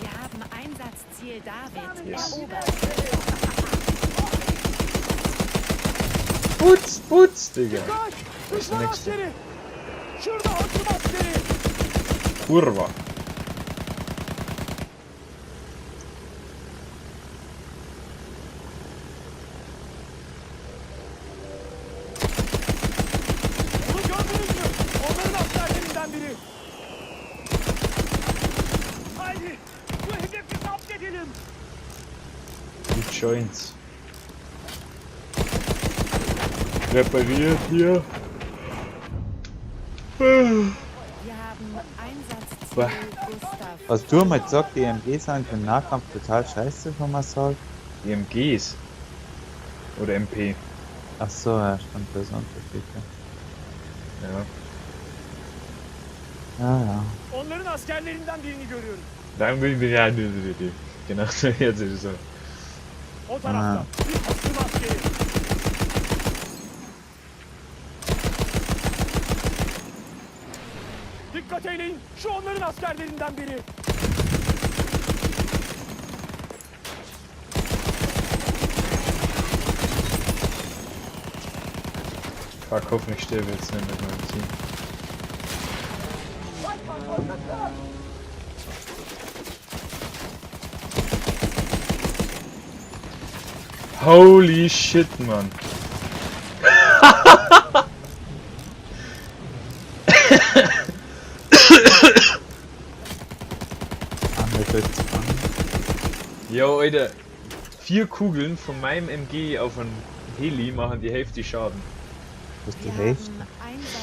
Wir haben Einsatzziel David Yes. erobert. Putz, putz, Digga. Das ist der Düşman nächste. askeri. Şurada hasım askeri. Kurva. Bunu gördünüz mü? Onların askerlerinden biri. Haydi. Bu hedefi zapt edelim. Die Joints. Repariert hier. Wir haben Einsatzziel Bah. Gustav. Hast du mal gesagt, die MGs sind für den Nahkampf total scheiße vom Assault? EMGs. Oder MP. Ach so, ja, stimmt, das ist Unterschied. Ja. Ja, ja. Onların askerlerinden birini görüyorum. Dann will ich ja die. Genau, jetzt ist es so. O tarafta. Bir hasım askeri. Dikkat eyleyin. Şu onların askerlerinden biri. Fuck, hoffentlich sterbe ich jetzt nicht mit meinem Team. Holy shit, Mann. Jo, Alter. 4 Kugeln von meinem MG auf ein Heli machen die Hälfte Schaden. Das ist die Wir Hälfte. haben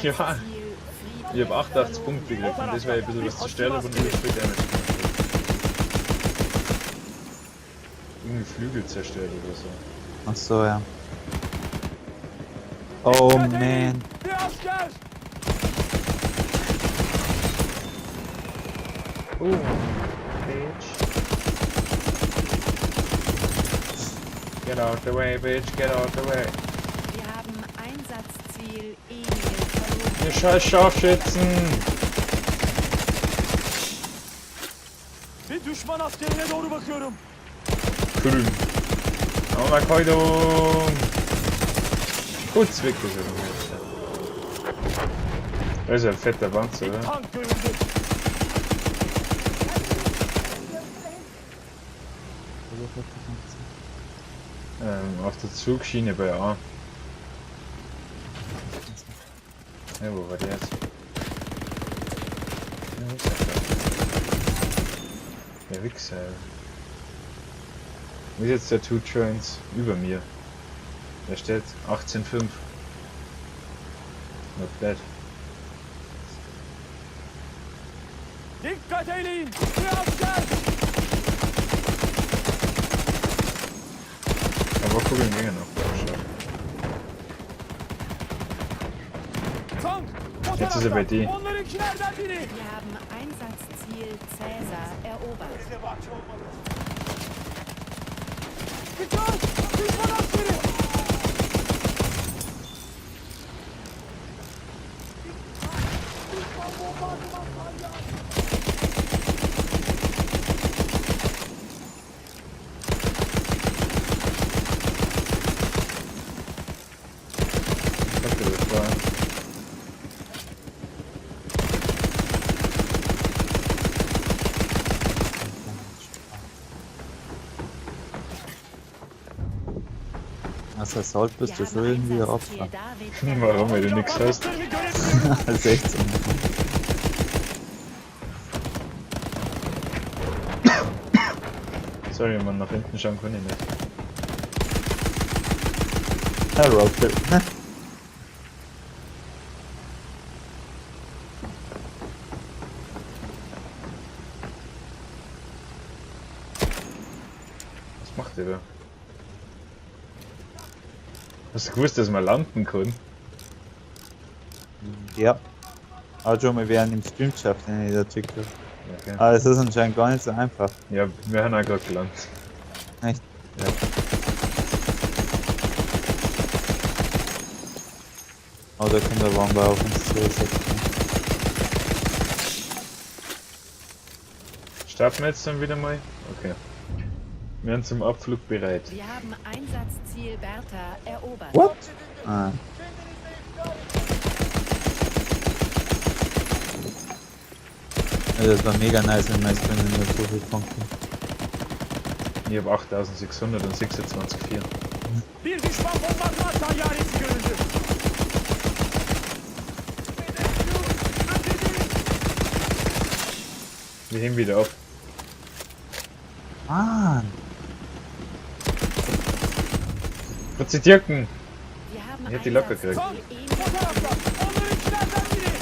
Ja. Einsatzziel Ich hab 88 Punkte gekriegt und das wäre ein bisschen was zur Stelle von übrig für Damage. Irgendwie Flügel zerstört oder so. Ach so, ja. Oh Dikkat eyleyin. man. Bir asker. Oh, bitch. Get out the way, bitch, get out the way. Wir haben Einsatzziel Emil verloren. Ihr scheiß Scharfschützen! Bir düşman askerine doğru bakıyorum. Grün. Anerkennung! Kurz weg ist er. Das ist ein fetter Panzer, oder? Tank görüldü. Auf der Zugschiene bei A. Ja, wo war der jetzt? Ja, wo ist der? Der Wichser. Wie ist jetzt der Two Trains über mir? Der steht 18,5. Not bad. Dikkat eyleyin. Bir asker. Aber gucken wir noch. Tank. O Jetzt ist er bei tarafta. dir. Onlarınkilerden biri. Wir haben Einsatzziel Cäsar erobert. Dikkat. Düşman askeri. Okay, das war. Als Assault bist du Wir schon haben irgendwie ein Einsatzziel Opfer. David Warum, weil du nichts hast? Yapraklarını görebiliyorum. 16. Sorry, Mann, nach hinten schauen kann ich nicht. Ja, Roadtrip. Was macht der da? Hast du gewusst, dass man landen kann? Ja. Aber schon mal während im Stream geschafft, den ich da geschickt habe. Okay. Aber es ist anscheinend gar nicht so einfach. Ja, wir haben auch gerade gelandet. Echt? Ja. Aber oder Kinderbomber auf uns zusetzen. Starten wir jetzt dann wieder mal? Okay. Wir sind zum Abflug bereit. Wir haben Einsatzziel Bertha erobert. What? Ah. Also das war mega nice, wenn wir jetzt nur so viel Punkte. Ich habe 8600 und 26,4. Bir düşman bombardman tayyaresi görüldü. Wir heben wieder auf. Mann! Fritzi Dirken! Wir haben Ich hätte die locker Einsatzziel gekriegt. Bu Emil tarafta. Onlarınkilerden biri.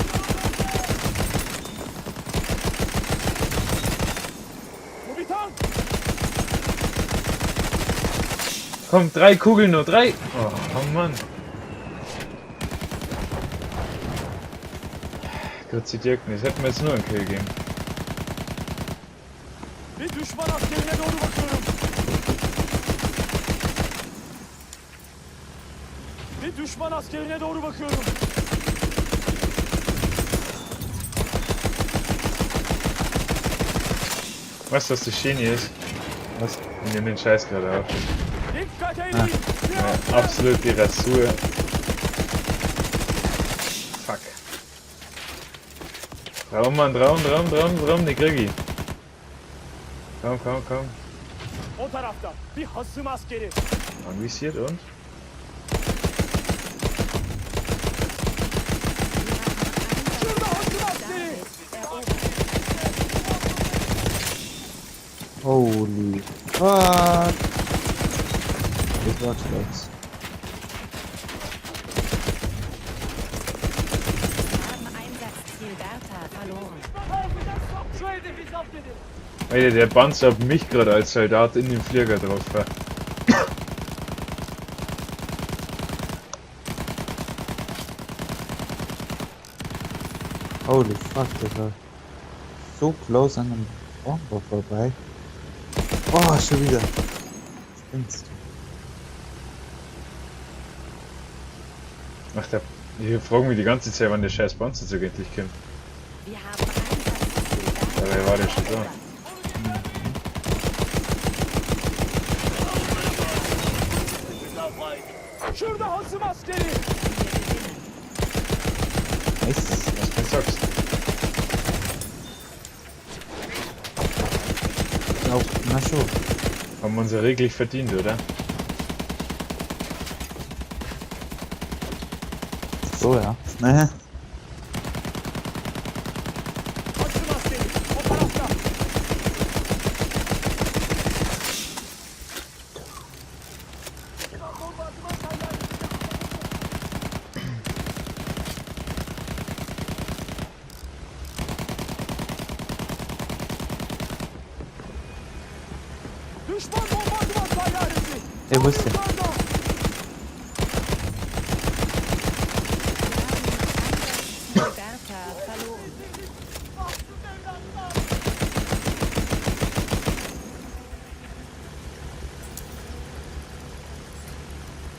Bu bir tank. Komm, 3 Kugeln nur, 3! Oh Mann! Fritzi Dirken, das hätten wir jetzt nur einen Kill gegeben. Bir düşman askerine doğru bakıyorum. Bir düşman askerine doğru bakıyorum. Weißt du, was das Genie ist? Was? Wir nehmen den Scheiß gerade auf. Dikkat edin. Ja, absolut die Rasur. Fuck. Raum, Mann, Raum, die krieg ich. Komm. O tarafta. Bir hasım askeri. Anvisiert und? Şurada hasım askeri. erobert. Holy fuck! Das war Schloss. Wir haben Einsatzziel Bertha verloren. Şu hedefi zapt edin. Alter, der Panzer hat mich gerade als Soldat in den Flieger drauf. Holy fuck, das war so close an einem Bomber vorbei. Oh, schon wieder. Spinnst du? Ach, ich frage mich die ganze Zeit, wann der scheiß Panzer so endlich kommt. Wir haben Einsatzziel Bertha Dabei war der schon da. erobert. Şurada hasım askeri. Wir gewinnen. Nice. Was du sagst. Auch, na schon. Haben wir uns ja reglich verdient, oder? So, ja. Ne? Hasım askeri. O tarafta. Bombardıman tayyaresi. Düşman bombardıman tayyaresi. Ey, wo ist der? Yukarıda. Wir haben Einsatzziel Bertha verloren.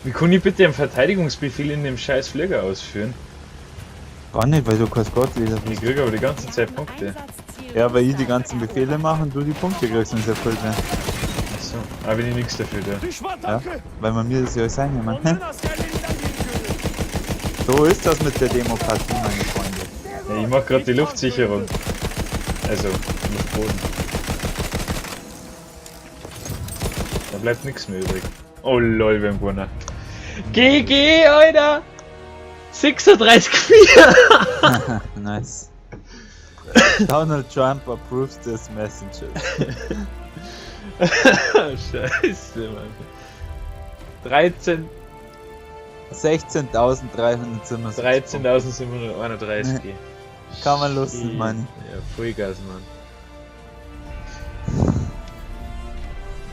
Wie kann ich bitte einen Verteidigungsbefehl in dem scheiß Flieger ausführen? Gar nicht, weil du kein Sportleser Ich bist. kriege aber die ganze Wir Zeit haben Punkte. Einsatzziel Ja, weil ich die Bertha ganzen Befehle erobert. mache und du die Punkte kriegst, wenn es erfüllt wird. Achso, aber wenn ich nichts dafür da. Düşman Ja, tankı. weil man mir das ja sagen, man. Onların askerlerinden biri görüyor. So ist das mit der Demokratie, meine Freunde. Ja, ich mach gerade die Luftsicherung. Also, Luftboden. Da bleibt nichts mehr übrig. Oh lol, wir haben gewonnen. GG, Alter! 36,4! Nice. Donald Trump approves this message. Scheiße, Mann. 13, 16.300 13.731. Kann man lustig, Mann. Ja, Vollgas, Mann.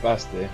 Passt, ey.